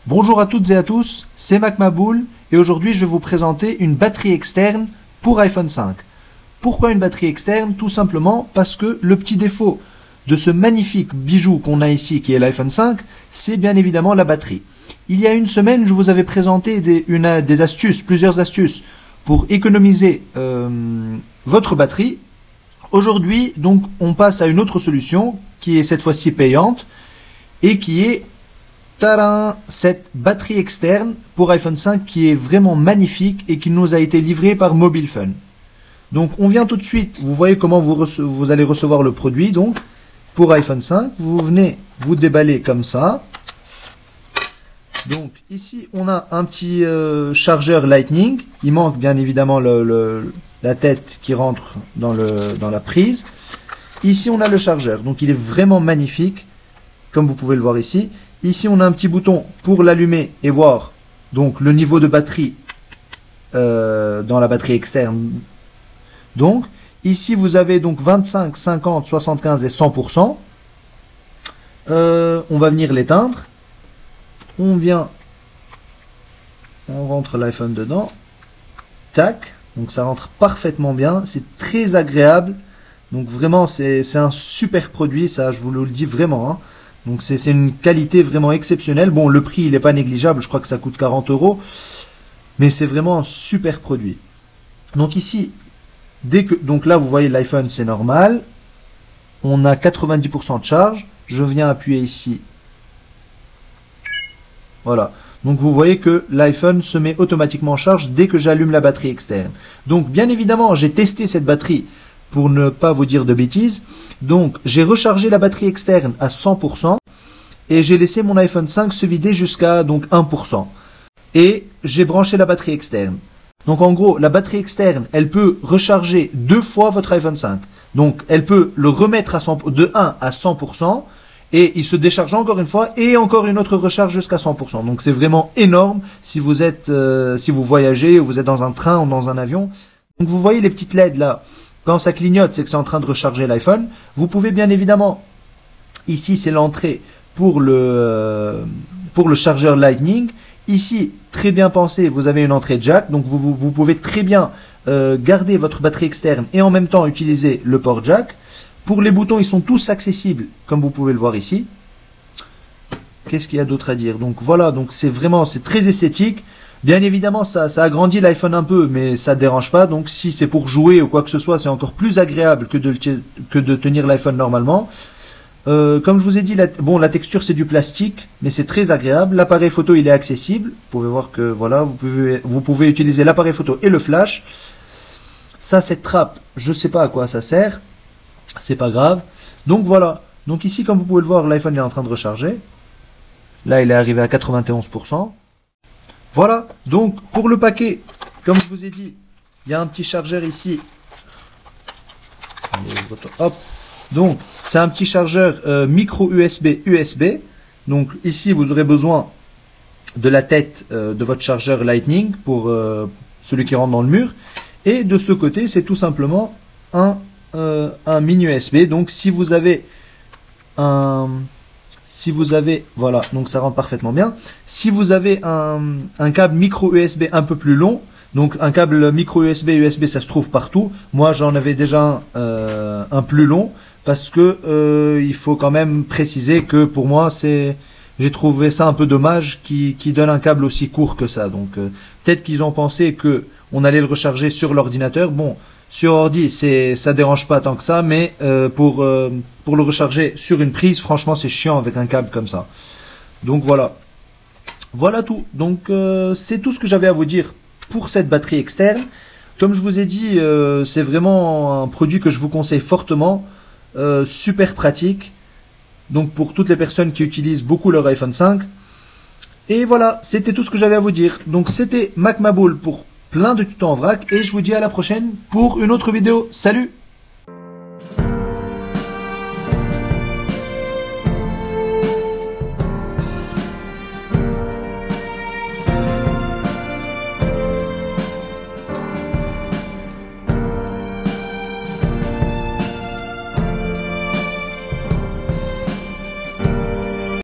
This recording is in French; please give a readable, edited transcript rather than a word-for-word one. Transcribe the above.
Bonjour à toutes et à tous, c'est MacMaboul et aujourd'hui je vais vous présenter une batterie externe pour iPhone 5. Pourquoi une batterie externe? Tout simplement parce que le petit défaut de ce magnifique bijou qu'on a ici qui est l'iPhone 5, c'est bien évidemment la batterie. Il y a une semaine, je vous avais présenté des astuces, plusieurs astuces pour économiser votre batterie. Aujourd'hui, donc, on passe à une autre solution qui est cette fois-ci payante et qui est cette batterie externe pour iPhone 5 qui est vraiment magnifique et qui nous a été livrée par MobileFun. Donc on vient tout de suite, vous voyez comment vous allez recevoir le produit. Donc pour iPhone 5, vous venez vous déballer comme ça. Donc ici on a un petit chargeur Lightning. Il manque bien évidemment la tête qui rentre dans la prise. Ici on a le chargeur, donc il est vraiment magnifique comme vous pouvez le voir ici. Ici, on a un petit bouton pour l'allumer et voir donc le niveau de batterie dans la batterie externe. Donc, ici, vous avez donc 25, 50, 75 et 100%. On va venir l'éteindre. On rentre l'iPhone dedans. Tac. Donc, ça rentre parfaitement bien. C'est très agréable. Donc, vraiment, c'est un super produit. Ça, je vous le dis vraiment, hein. Donc c'est une qualité vraiment exceptionnelle. Bon, le prix il n'est pas négligeable, je crois que ça coûte 40 €, mais c'est vraiment un super produit. Donc ici, donc là vous voyez l'iPhone c'est normal, on a 90% de charge. Je viens appuyer ici, voilà. Donc vous voyez que l'iPhone se met automatiquement en charge dès que j'allume la batterie externe. Donc bien évidemment j'ai testé cette batterie pour ne pas vous dire de bêtises. Donc j'ai rechargé la batterie externe à 100% et j'ai laissé mon iPhone 5 se vider jusqu'à donc 1%. Et j'ai branché la batterie externe. Donc en gros, la batterie externe, elle peut recharger 2 fois votre iPhone 5. Donc elle peut le remettre de 1 à 100% et il se décharge encore une fois et encore une autre recharge jusqu'à 100%. Donc c'est vraiment énorme si vous voyagez ou vous êtes dans un train ou dans un avion. Donc vous voyez les petites LED là. Quand ça clignote, c'est que c'est en train de recharger l'iPhone. Vous pouvez bien évidemment, ici c'est l'entrée pour le chargeur Lightning. Ici, très bien pensé, vous avez une entrée jack. Donc vous pouvez très bien garder votre batterie externe et en même temps utiliser le port jack. Pour les boutons, ils sont tous accessibles, comme vous pouvez le voir ici. Qu'est-ce qu'il y a d'autre à dire? Donc voilà, donc c'est très esthétique. Bien évidemment, ça agrandit l'iPhone un peu, mais ça ne dérange pas. Donc, si c'est pour jouer ou quoi que ce soit, c'est encore plus agréable que de tenir l'iPhone normalement. Comme je vous ai dit, la texture c'est du plastique, mais c'est très agréable. L'appareil photo, il est accessible. Vous pouvez voir que voilà, vous pouvez utiliser l'appareil photo et le flash. Ça, cette trappe, je ne sais pas à quoi ça sert. C'est pas grave. Donc voilà. Donc ici, comme vous pouvez le voir, l'iPhone est en train de recharger. Là, il est arrivé à 91%. Voilà, donc pour le paquet, comme je vous ai dit, il y a un petit chargeur ici. Hop. Donc, c'est un petit chargeur micro USB. Donc ici, vous aurez besoin de la tête de votre chargeur Lightning pour celui qui rentre dans le mur. Et de ce côté, c'est tout simplement un mini USB. Donc si vous avez voilà, donc ça rentre parfaitement bien. Si vous avez un câble micro USB un peu plus long, donc un câble micro USB, ça se trouve partout. Moi, j'en avais déjà un plus long parce que il faut quand même préciser que pour moi, j'ai trouvé ça un peu dommage qui donne un câble aussi court que ça. Donc peut-être qu'ils ont pensé que on allait le recharger sur l'ordinateur. Bon. Sur ordi, ça dérange pas tant que ça, mais pour le recharger sur une prise, franchement, c'est chiant avec un câble comme ça. Donc voilà. Voilà tout. Donc c'est tout ce que j'avais à vous dire pour cette batterie externe. Comme je vous ai dit, c'est vraiment un produit que je vous conseille fortement. Super pratique. Donc pour toutes les personnes qui utilisent beaucoup leur iPhone 5. Et voilà, c'était tout ce que j'avais à vous dire. Donc c'était MacMaboul pour plein de tutos en vrac et je vous dis à la prochaine pour une autre vidéo. Salut!